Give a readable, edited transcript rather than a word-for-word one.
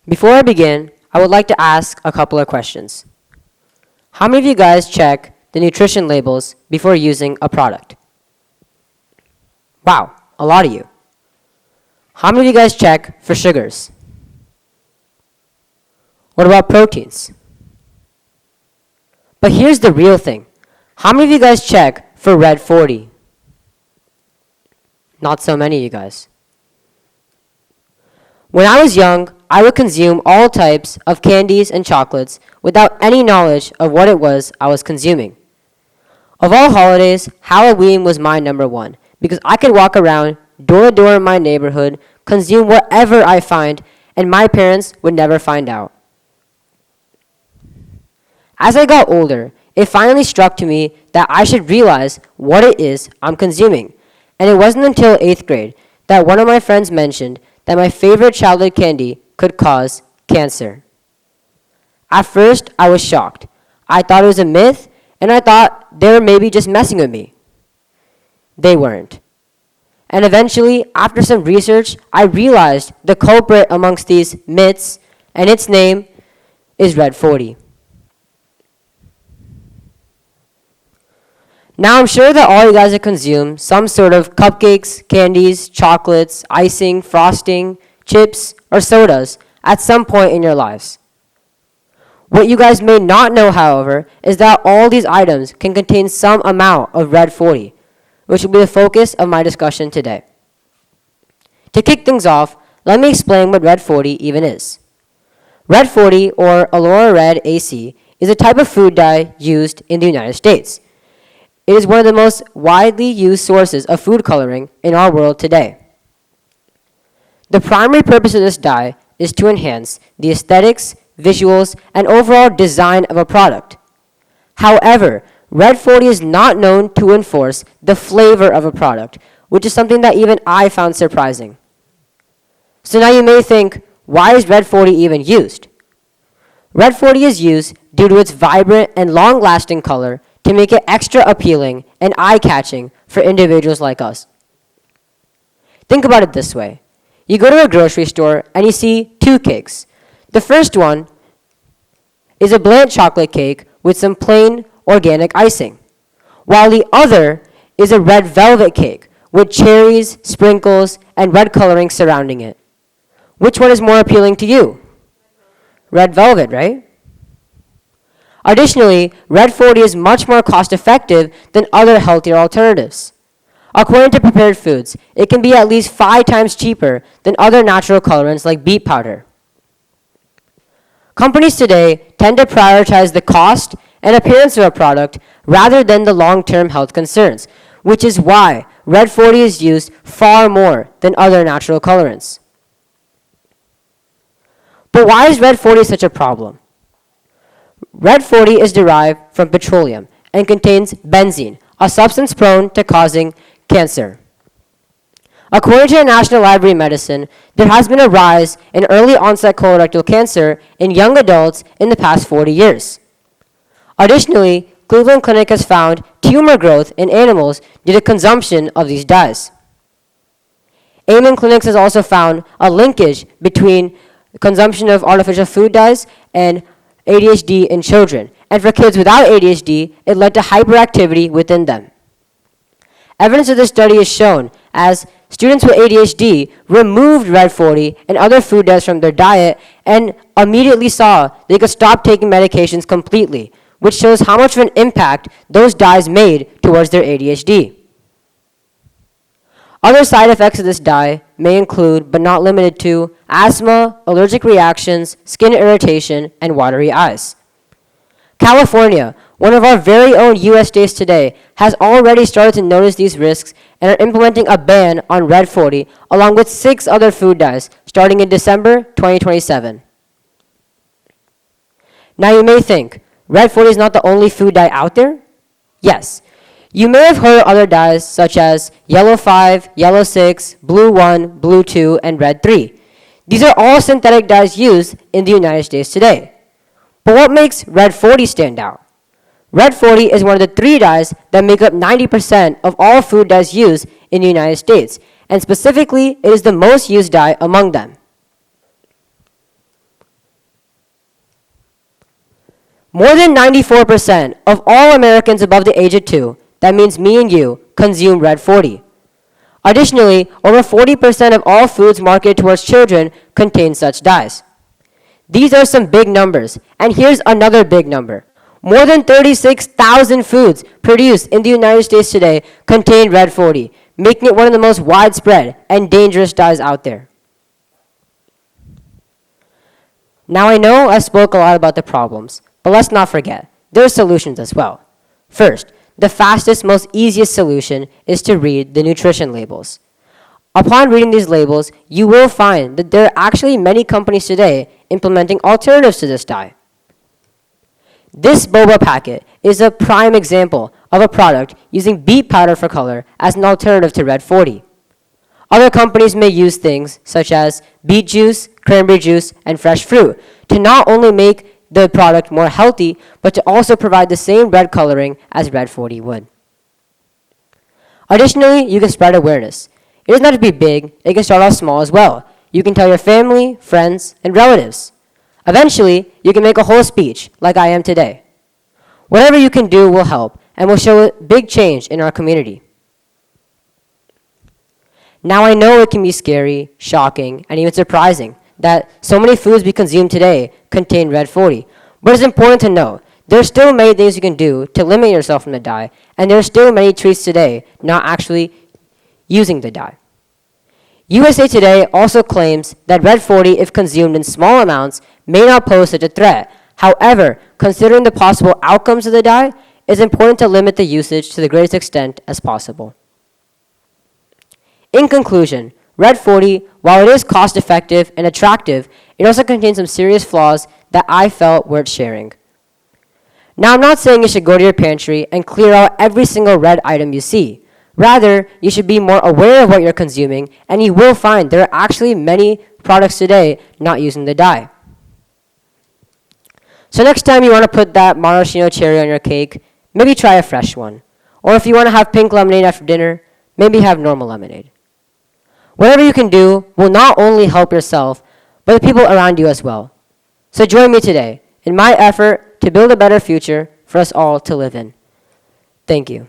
Before I begin, I would like to ask a couple of questions. How many of you guys check the nutrition labels before using a product? Wow, a lot of you. How many of you guys check for sugars? What about proteins? But here's the real thing. How many of you guys check for red 40? Not so many of you guys. When I was young, I would consume all types of candies and chocolates without any knowledge of what it was I was consuming. Of all holidays, Halloween was my number one because I could walk around door to door in my neighborhood, consume whatever I find, and my parents would never find out. As I got older, it finally struck to me that I should realize what it is I'm consuming. And it wasn't until 8th grade that one of my friends mentioned that my favorite childhood candy could cause cancer. At first, I was shocked. I thought it was a myth, and I thought they were maybe just messing with me. They weren't. And eventually, after some research, I realized the culprit amongst these myths, and its name is Red 40. Now, I'm sure that all you guys have consumed some sort of cupcakes, candies, chocolates, icing, frosting, chips, or sodas at some point in your lives. What you guys may not know, however, is that all these items can contain some amount of Red 40, which will be the focus of my discussion today. To kick things off, let me explain what Red 40 even is. Red 40, or Allura Red AC, is a type of food dye used in the United States. It is one of the most widely used sources of food coloring in our world today. The primary purpose of this dye is to enhance the aesthetics, visuals, and overall design of a product. However, Red 40 is not known to enforce the flavor of a product, which is something that even I found surprising. So now you may think, why is Red 40 even used? Red 40 is used due to its vibrant and long-lasting color to make it extra appealing and eye-catching for individuals like us. Think about it this way. You go to a grocery store and you see two cakes. The first one is a bland chocolate cake with some plain organic icing, while the other is a red velvet cake with cherries, sprinkles, and red coloring surrounding it. Which one is more appealing to you? Red velvet, right? Additionally, Red 40 is much more cost-effective than other healthier alternatives. According to Prepared Foods, it can be at least 5 times cheaper than other natural colorants like beet powder. Companies today tend to prioritize the cost and appearance of a product rather than the long-term health concerns, which is why Red 40 is used far more than other natural colorants. But why is Red 40 such a problem? Red 40 is derived from petroleum and contains benzene, a substance prone to causing cancer. According to the National Library of Medicine, there has been a rise in early onset colorectal cancer in young adults in the past 40 years. Additionally, Cleveland Clinic has found tumor growth in animals due to consumption of these dyes. Amen Clinics has also found a linkage between consumption of artificial food dyes and ADHD in children, and for kids without ADHD, it led to hyperactivity within them. Evidence of this study is shown as students with ADHD removed Red 40 and other food dyes from their diet and immediately saw they could stop taking medications completely, which shows how much of an impact those dyes made towards their ADHD. Other side effects of this dye may include, but not limited to, asthma, allergic reactions, skin irritation, and watery eyes. California, one of our very own U.S. states today, has already started to notice these risks and are implementing a ban on Red 40 along with 6 other food dyes starting in December 2027. Now you may think, Red 40 is not the only food dye out there? Yes. You may have heard of other dyes such as Yellow 5, Yellow 6, Blue 1, Blue 2, and Red 3. These are all synthetic dyes used in the United States today. But what makes Red 40 stand out? Red 40 is one of the 3 dyes that make up 90% of all food dyes used in the United States, and specifically, it is the most used dye among them. More than 94% of all Americans above the age of 2, that means me and you, consume red 40. Additionally, over 40% of all foods marketed towards children contain such dyes. These are some big numbers, and here's another big number. More than 36,000 foods produced in the United States today contain red 40, making it one of the most widespread and dangerous dyes out there. Now I know I spoke a lot about the problems, but let's not forget, there are solutions as well. First, the fastest, most easiest solution is to read the nutrition labels. Upon reading these labels, you will find that there are actually many companies today implementing alternatives to this dye. This boba packet is a prime example of a product using beet powder for color as an alternative to red 40. Other companies may use things such as beet juice, cranberry juice, and fresh fruit to not only make the product more healthy, but to also provide the same red coloring as red 40 would. Additionally, you can spread awareness. It doesn't have to be big, it can start off small as well. You can tell your family, friends, and relatives. Eventually, you can make a whole speech like I am today. Whatever you can do will help and will show a big change in our community. Now I know it can be scary, shocking, and even surprising that so many foods we consume today contain red 40. But it's important to know there are still many things you can do to limit yourself from the dye, and there are still many treats today not actually using the dye. USA Today also claims that red 40, if consumed in small amounts, may not pose such a threat. However, considering the possible outcomes of the dye, it's important to limit the usage to the greatest extent as possible. In conclusion, red 40, while it is cost-effective and attractive, it also contains some serious flaws that I felt worth sharing. Now, I'm not saying you should go to your pantry and clear out every single red item you see. Rather, you should be more aware of what you're consuming, and you will find there are actually many products today not using the dye. So next time you want to put that maraschino cherry on your cake, maybe try a fresh one. Or if you want to have pink lemonade after dinner, maybe have normal lemonade. Whatever you can do will not only help yourself, but the people around you as well. So join me today in my effort to build a better future for us all to live in. Thank you.